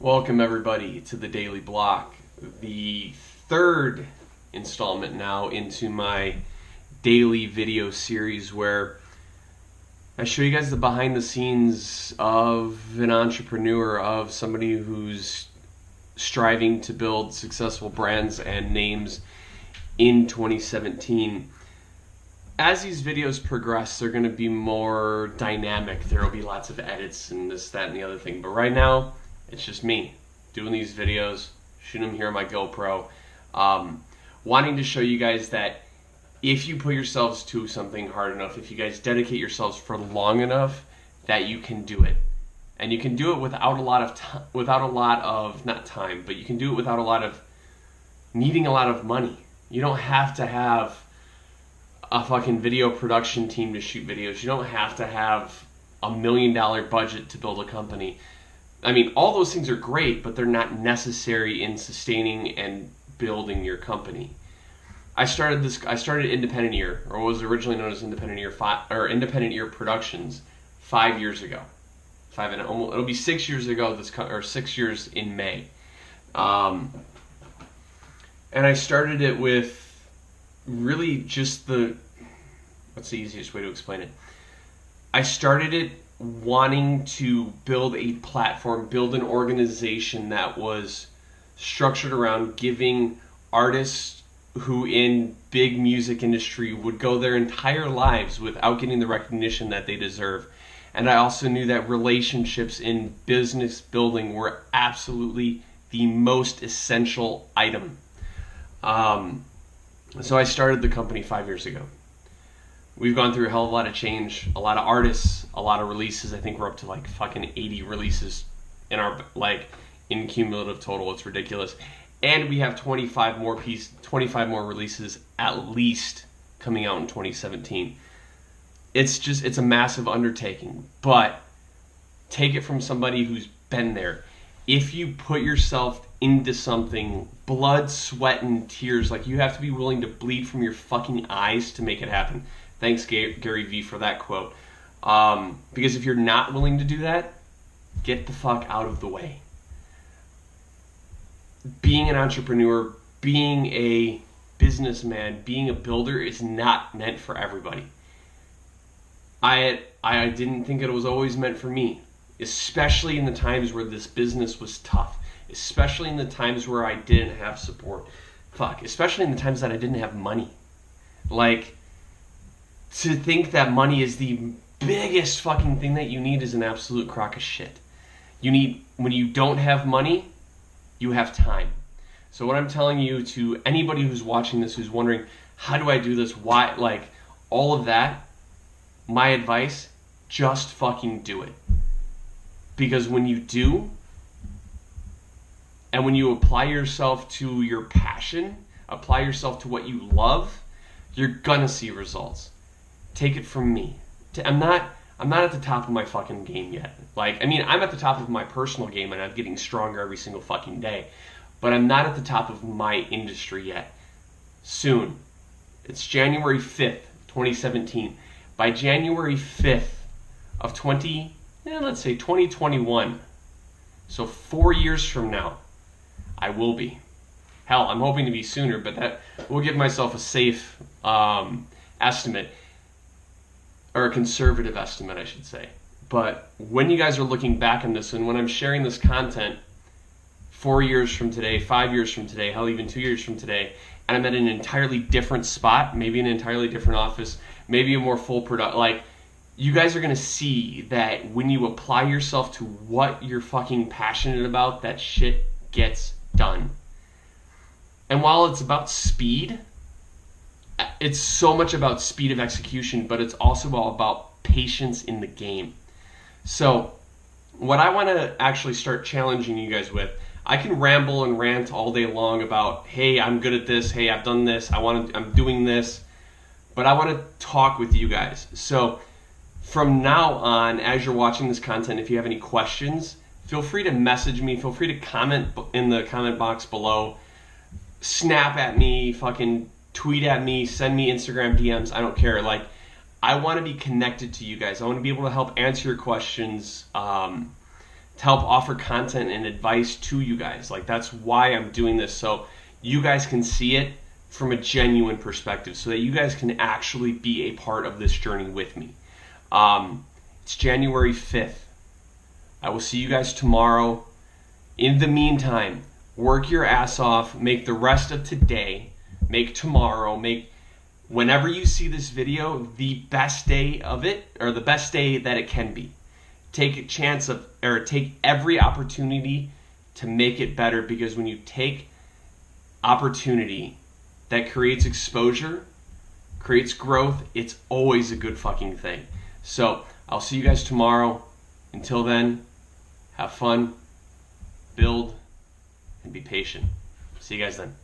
Welcome everybody to the Daily Block, the third installment now into my daily video series where I show you guys the behind the scenes of an entrepreneur, of somebody who's striving to build successful brands and names in 2017. As these videos progress, they're going to be more dynamic. There will be lots of edits and this, that, and the other thing. But right now, it's just me doing these videos, shooting them here on my GoPro, wanting to show you guys that if you put yourselves to something hard enough, if you guys dedicate yourselves for long enough, that you can do it. And you can do it without a lot of not time, but you can do it without a lot of needing a lot of money. You don't have to have a fucking video production team to shoot videos. You don't have to have $1 million budget to build a company. I mean, all those things are great, but they're not necessary in sustaining and building your company. I started Independent Ear, or what was originally known as Independent Ear Productions, 5 years ago. It'll be 6 years ago. 6 years in May. And I started it with really just what's the easiest way to explain it? I started it wanting to build a platform, build an organization that was structured around giving artists who in big music industry would go their entire lives without getting the recognition that they deserve. And I also knew that relationships in business building were absolutely the most essential item. So I started the company 5 years ago. We've gone through a hell of a lot of change, a lot of artists, a lot of releases. I think we're up to like fucking 80 releases in cumulative total. It's ridiculous. And we have 25 more releases at least coming out in 2017. It's a massive undertaking, but take it from somebody who's been there. If you put yourself into something, blood, sweat, and tears, like you have to be willing to bleed from your fucking eyes to make it happen. Thanks, Gary V, for that quote. Because if you're not willing to do that, get the fuck out of the way. Being an entrepreneur, being a businessman, being a builder is not meant for everybody. I didn't think it was always meant for me, especially in the times where this business was tough, especially in the times where I didn't have support. Especially in the times that I didn't have money. Like, to think that money is the biggest fucking thing that you need is an absolute crock of shit. When you don't have money, you have time. So what I'm telling you, to anybody who's watching this, who's wondering, how do I do this? Why? Like, all of that, my advice, just fucking do it. Because when you do, and when you apply yourself to your passion, apply yourself to what you love, you're gonna see results. Take it from me. I'm not at the top of my fucking game yet. I'm at the top of my personal game and I'm getting stronger every single fucking day. But I'm not at the top of my industry yet. Soon. It's January 5th, 2017. By January 5th of 2021, so 4 years from now, I will be. Hell, I'm hoping to be sooner, but that will give myself a safe estimate, or a conservative estimate, I should say. But when you guys are looking back on this, and when I'm sharing this content 4 years from today, 5 years from today, hell, even 2 years from today, and I'm at an entirely different spot, maybe an entirely different office, maybe a more full product, you guys are going to see that when you apply yourself to what you're fucking passionate about, that shit gets done. And while it's about speed, it's so much about speed of execution, but it's also about patience in the game. So what I want to actually start challenging you guys with, I can ramble and rant all day long about, hey, I'm good at this, hey, I've done this, I'm doing this, but I want to talk with you guys. So from now on, as you're watching this content, if you have any questions, feel free to message me, feel free to comment in the comment box below, snap at me, fucking tweet at me, send me Instagram DMs, I don't care. I want to be connected to you guys. I want to be able to help answer your questions, to help offer content and advice to you guys. Like, that's why I'm doing this, so you guys can see it from a genuine perspective, so that you guys can actually be a part of this journey with me. It's January 5th. I will see you guys tomorrow. In the meantime, work your ass off, make the rest of today, make tomorrow, make whenever you see this video the best day of it, or the best day that it can be. Take a chance of, or take every opportunity to make it better, because when you take opportunity that creates exposure, creates growth, it's always a good fucking thing. So I'll see you guys tomorrow. Until then, have fun, build, and be patient. See you guys then.